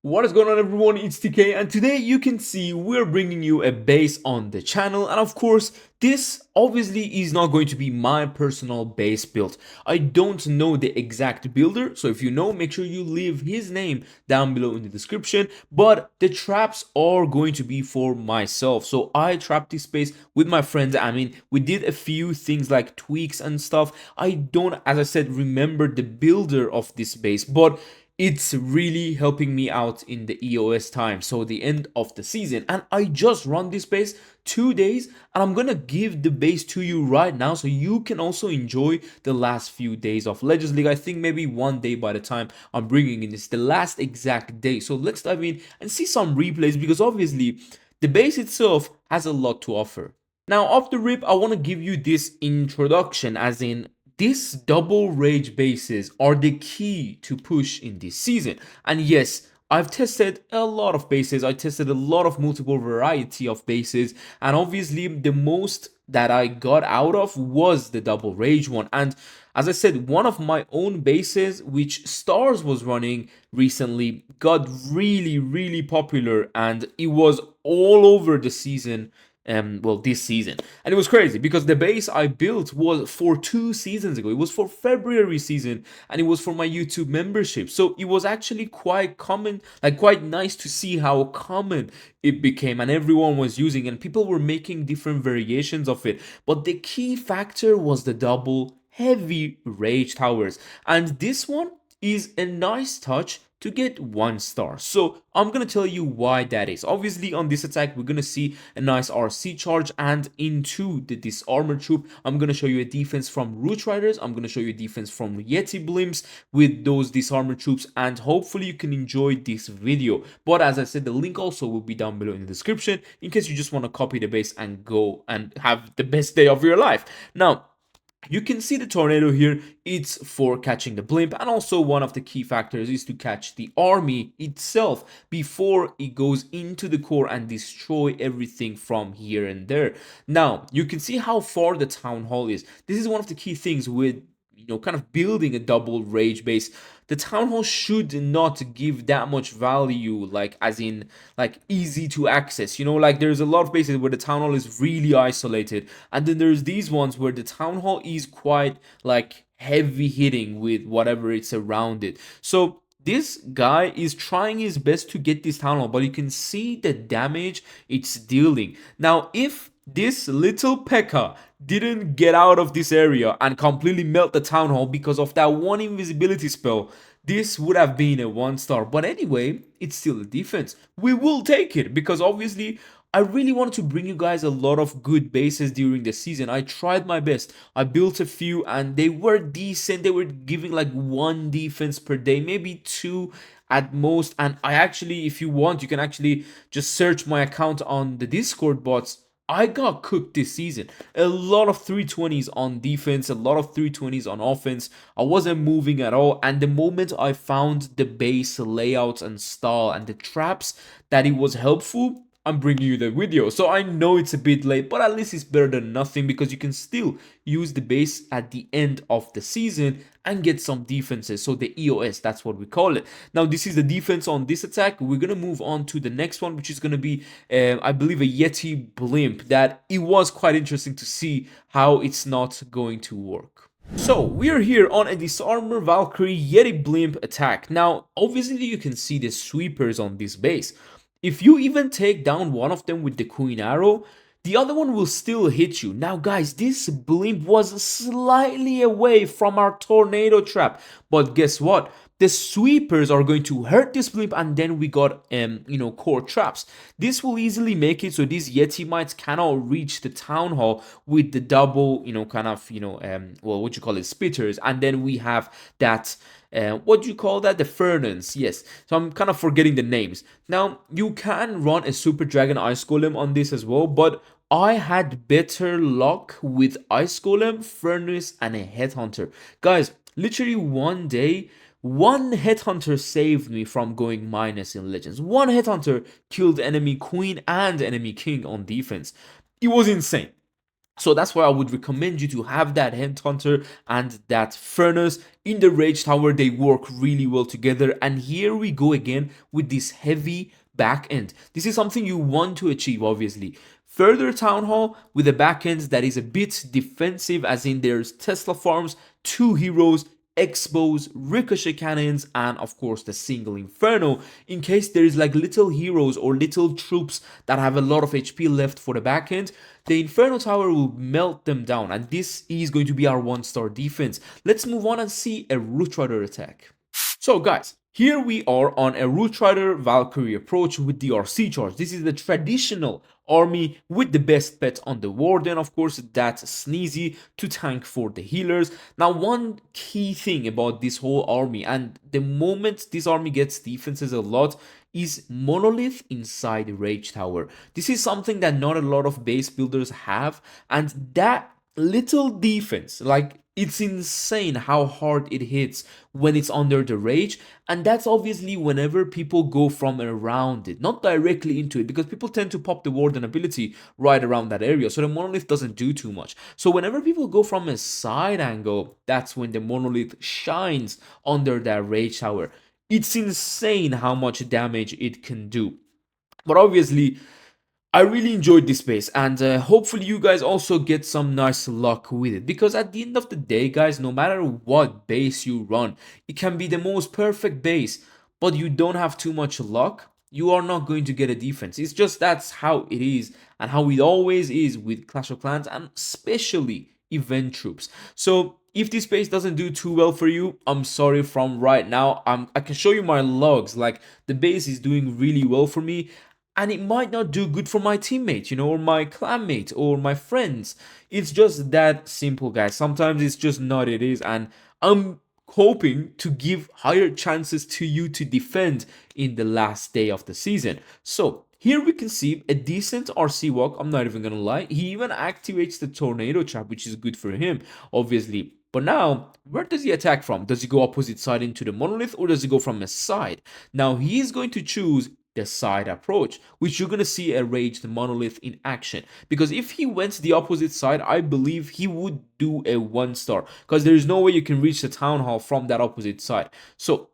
What is going on, everyone? It's TK, and today you can see we're bringing you a base on the channel. And of course, this obviously is not going to be my personal base build. I don't know the exact builder, so if you know, make sure you leave his name down below in the description. But the traps are going to be for myself, so I trapped this base with my friends. I mean, we did a few things like tweaks and stuff. I don't, as I said, remember the builder of this base, but it's really helping me out in the EOS time, so the end of the season. And I just run this base 2 days, and I'm gonna give the base to you right now so you can also enjoy the last few days of Legends League. I think maybe 1 day by the time I'm bringing in this, the last exact day. So let's dive in and see some replays, because obviously the base itself has a lot to offer. Now, off the rip, I want to give you this introduction, as in these double rage bases are the key to push in this season. And yes, I've tested a lot of bases. I tested a lot of multiple variety of bases, and obviously the most that I got out of was the double rage one. And as I said, one of my own bases, which Stars was running recently, got really popular, and it was all over the season. Well, this season. And it was crazy because the base I built was for 2 seasons ago. It was for February season, and it was for my YouTube membership. So it was actually quite common, like quite nice to see how common it became, and everyone was using, and people were making different variations of it. But the key factor was the double heavy rage towers, and this one is a nice touch to get 1 star. So I'm gonna tell you why that is. Obviously, on this attack, we're gonna see a nice RC charge, and into the disarmor troop, I'm gonna show you a defense from Root Riders. I'm gonna show you a defense from Yeti Blimps with those disarmor troops, and hopefully you can enjoy this video. But as I said, the link also will be down below in the description in case you just want to copy the base and go and have the best day of your life. Now, you can see the tornado here. It's for catching the blimp, and also one of the key factors is to catch the army itself before it goes into the core and destroy everything from here and there. Now, you can see how far the town hall is. This is one of the key things with kind of building a double rage base. The town hall should not give that much value, like as in like easy to access. Like there's a lot of bases where the town hall is really isolated, and then there's these ones where the town hall is quite like heavy hitting with whatever it's around it. So this guy is trying his best to get this town hall, but you can see the damage it's dealing. Now, if this little P.E.K.K.A didn't get out of this area and completely melt the town hall because of that one invisibility spell, this would have been a 1 star. But anyway, it's still a defense. We will take it because obviously I really wanted to bring you guys a lot of good bases during the season. I tried my best. I built a few and they were decent. They were giving like 1 defense per day, maybe 2 at most. And I actually, if you want, you can actually just search my account on the Discord bots. I got cooked this season. A lot of 320s on defense, a lot of 320s on offense. I wasn't moving at all, and the moment I found the base layouts and style and the traps that it was helpful, I'm bringing you the video. So I know it's a bit late, but at least it's better than nothing, because you can still use the base at the end of the season and get some defenses. So the EOS, that's what we call it. Now, this is the defense on this attack. We're gonna move on to the next one, which is gonna be I believe a Yeti Blimp. That it was quite interesting to see how it's not going to work. So we are here on a disarmor Valkyrie Yeti Blimp attack. Now, obviously you can see the sweepers on this base. If you even take down one of them with the Queen Arrow, the other one will still hit you. Now guys, this blimp was slightly away from our tornado trap, but guess what? The sweepers are going to hurt this blimp, and then we got core traps. This will easily make it so these Yeti mites cannot reach the town hall with the double well, what you call it, spitters, and then we have that what do you call that? The Fernance, yes. So I'm kind of forgetting the names. Now, you can run a Super Dragon Ice Golem on this as well, but I had better luck with Ice Golem, Furnace, and a Headhunter. Guys, literally 1 day, 1 Headhunter saved me from going minus in Legends. 1 Headhunter killed enemy Queen and enemy King on defense. It was insane. So that's why I would recommend you to have that Headhunter and that Furnace in the Rage Tower. They work really well together. And here we go again with this heavy back end. This is something you want to achieve, obviously. Further Town Hall with a back end that is a bit defensive, as in there's Tesla farms, 2 heroes, Expos, Ricochet cannons, and of course the single Inferno, in case there is like little heroes or little troops that have a lot of HP left for the back end. The Inferno Tower will melt them down, and this is going to be our 1-star defense. Let's move on and see a Root Rider attack. So guys, here we are on a Root Rider Valkyrie approach with the RC charge. This is the traditional army with the best pet on the Warden, of course, that's Sneezy to tank for the healers. Now, one key thing about this whole army, and the moment this army gets defenses a lot, is Monolith inside the Rage Tower. This is something that not a lot of base builders have, and that little defense, like, it's insane how hard it hits when it's under the rage, and that's obviously whenever people go from around it, not directly into it, because people tend to pop the Warden ability right around that area, so the Monolith doesn't do too much. So whenever people go from a side angle, that's when the Monolith shines under that Rage Tower. It's insane how much damage it can do. But obviously, I really enjoyed this base, and hopefully you guys also get some nice luck with it, because at the end of the day, guys, no matter what base you run, it can be the most perfect base, but you don't have too much luck, you are not going to get a defense. It's just that's how it is, and how it always is with Clash of Clans, and especially event troops. So if this base doesn't do too well for you, I'm sorry from right now. I can show you my logs, like the base is doing really well for me, and it might not do good for my teammate, or my clanmate, or my friends. It's just that simple, guys. Sometimes it's just not it is, and I'm hoping to give higher chances to you to defend in the last day of the season. So here we can see a decent RC walk, I'm not even gonna lie. He even activates the tornado trap, which is good for him, obviously. But now, where does he attack from? Does he go opposite side into the Monolith, or does he go from a side? Now, he is going to choose the side approach, which you're going to see a Raged Monolith in action. Because if he went to the opposite side, I believe he would do a 1-star, because there is no way you can reach the Town Hall from that opposite side. So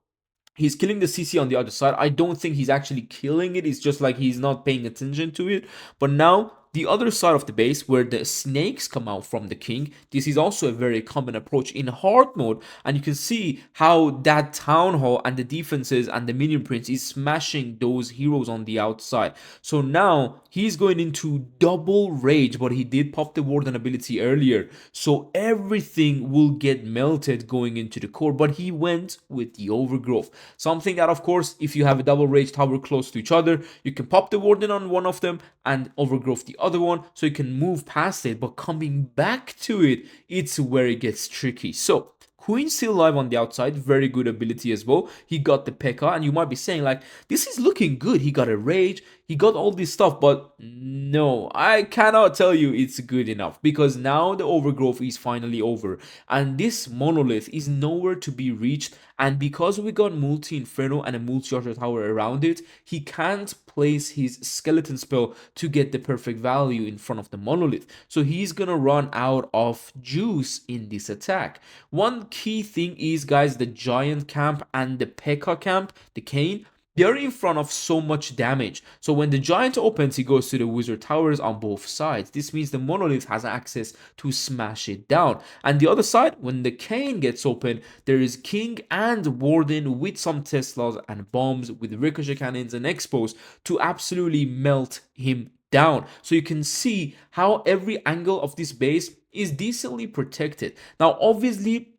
he's killing the CC on the other side. I don't think he's actually killing it. It's just like he's not paying attention to it. But now, the other side of the base, where the snakes come out from the king, this is also a very common approach in hard mode, and you can see how that Town Hall and the defenses and the minion prince is smashing those heroes on the outside. So now he's going into double rage, but he did pop the Warden ability earlier, so everything will get melted going into the core, but he went with the Overgrowth. Something that, of course, if you have a double rage tower close to each other, you can pop the Warden on one of them and Overgrowth the other one, so you can move past it. But coming back to it, it's where it gets tricky. So Queen's still alive on the outside, very good ability as well. He got the P.E.K.K.A, and you might be saying like, this is looking good. He got a rage, he got all this stuff, but no, I cannot tell you it's good enough, because now the Overgrowth is finally over, and this Monolith is nowhere to be reached, and because we got multi-Inferno and a multi-Archer Tower around it, he can't place his Skeleton spell to get the perfect value in front of the Monolith, so he's gonna run out of juice in this attack. One key thing is, guys, the Giant camp and the P.E.K.K.A camp, the Kayn, they're in front of so much damage. So when the Giant opens, he goes to the Wizard Towers on both sides. This means the Monolith has access to smash it down. And the other side, when the Kayn gets open, there is King and Warden with some Teslas and bombs with Ricochet cannons and Expos to absolutely melt him down. So you can see how every angle of this base is decently protected. Now, obviously,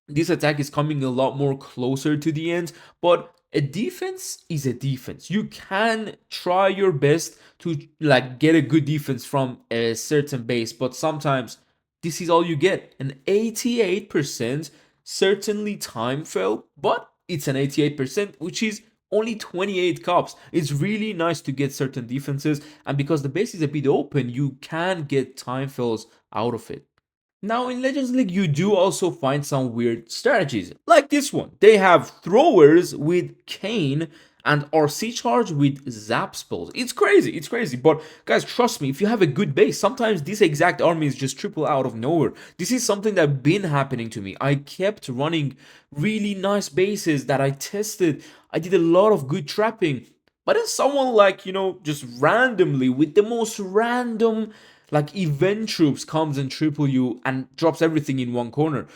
this attack is coming a lot more closer to the end, but a defense is a defense. You can try your best to like get a good defense from a certain base, but sometimes this is all you get. An 88% certainly time fell, but it's an 88%, which is only 28 cops. It's really nice to get certain defenses, and because the base is a bit open, you can get time fells out of it. Now in Legends League, you do also find some weird strategies, like this one. They have throwers with Kayn and RC charge with zap spells. It's crazy. But guys, trust me, if you have a good base, sometimes this exact army is just triple out of nowhere. This is something that been happening to me. I kept running really nice bases that I tested. I did a lot of good trapping. But then someone like, just randomly with the most random like event troops comes and triple you and drops everything in one corner.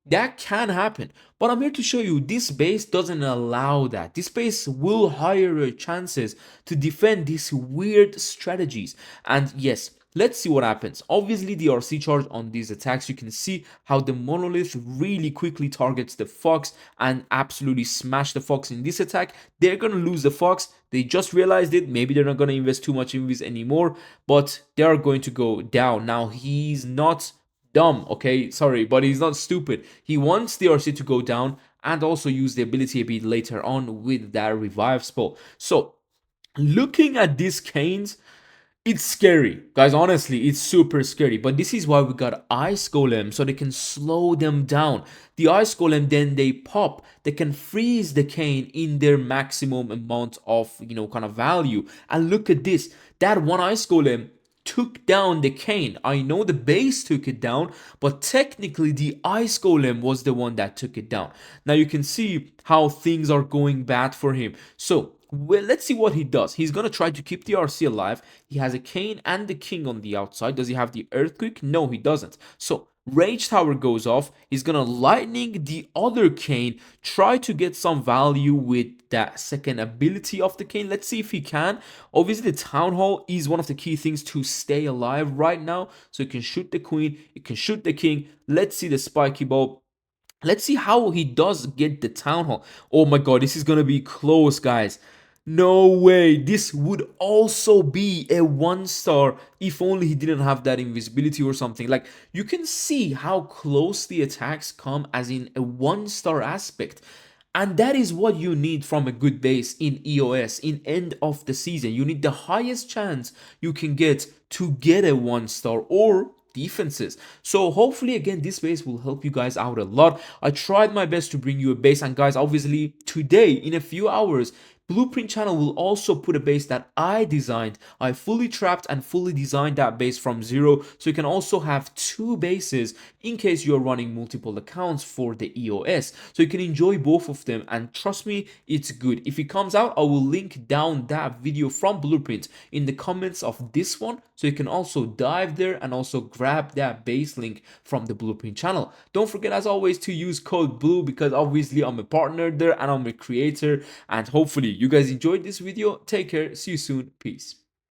That can happen. But I'm here to show you this base doesn't allow that. This base will higher your chances to defend these weird strategies. And yes, let's see what happens. Obviously, the RC charge on these attacks, you can see how the monolith really quickly targets the fox and absolutely smash the fox in this attack. They're gonna lose the fox. They just realized it. Maybe they're not gonna invest too much in this anymore, but they are going to go down. Now, he's not dumb, okay? Sorry, but he's not stupid. He wants the RC to go down and also use the ability a bit later on with that revive spell. So, looking at these canes, it's scary, guys. Honestly, it's super scary. But this is why we got Ice Golem, so they can slow them down. The Ice Golem, then they pop. They can freeze the cane in their maximum amount of, kind of value. And look at this. That one Ice Golem took down the cane. I know the base took it down, but technically the Ice Golem was the one that took it down. Now you can see how things are going bad for him. So, well, let's see what he does. He's going to try to keep the RC alive. He has a cane and the king on the outside. Does he have the earthquake? No, he doesn't. So, Rage Tower goes off. He's going to lightning the other cane. Try to get some value with that second ability of the cane. Let's see if he can. Obviously, the Town Hall is one of the key things to stay alive right now. So, you can shoot the queen. You can shoot the king. Let's see the spiky ball. Let's see how he does get the Town Hall. Oh my god, this is going to be close, guys. No way, this would also be a 1-star if only he didn't have that invisibility or something. Like, you can see how close the attacks come as in a 1-star aspect. And that is what you need from a good base in EOS in end of the season. You need the highest chance you can get to get a 1-star or defenses. So hopefully again this base will help you guys out a lot. I tried my best to bring you a base, and guys, obviously today in a few hours Blueprint channel will also put a base that I designed. I fully trapped and fully designed that base from zero, so you can also have 2 bases in case you're running multiple accounts for the EOS. So you can enjoy both of them, and trust me, it's good. If it comes out, I will link down that video from Blueprint in the comments of this one, so you can also dive there and also grab that base link from the Blueprint channel. Don't forget, as always, to use code BLUE because obviously I'm a partner there and I'm a creator, and hopefully you guys enjoyed this video. Take care. See you soon. Peace.